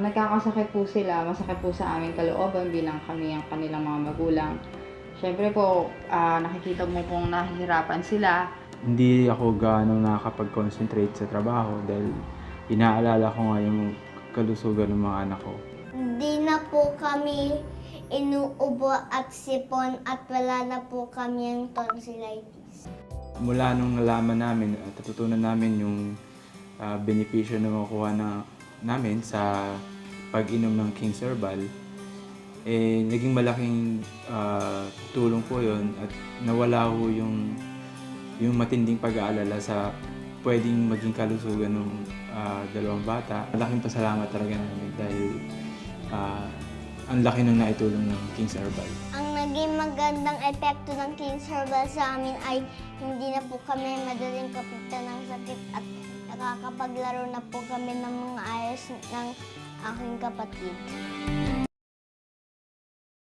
nagkakasakit po sila, masakit po sa aming kalooban bilang kami ang kanilang mga magulang. Siyempre po, nakikita mo pong nahihirapan sila. Hindi ako gaano nakakapag-concentrate sa trabaho dahil inaalala ko nga yung kalusugan ng mga anak ko. Hindi na po kami inuubo at sipon at wala na po kami yung tonsillitis. Mula nung nalaman namin at natutunan namin yung benepisyo na makuha namin sa pag-inom ng King's Herbal, naging malaking tulong po yun at nawala ho yung matinding pag-aalala sa pwedeng maging kalusugan ng dalawang bata. Malaking pasalamat talaga namin dahil ang laki ng naitulong ng King's Herbal. Ang naging magandang epekto ng King's Herbal sa amin ay hindi na po kami madaling kapitan ng sakit at nakakapaglaro na po kami ng mga ayos ng aking kapatid.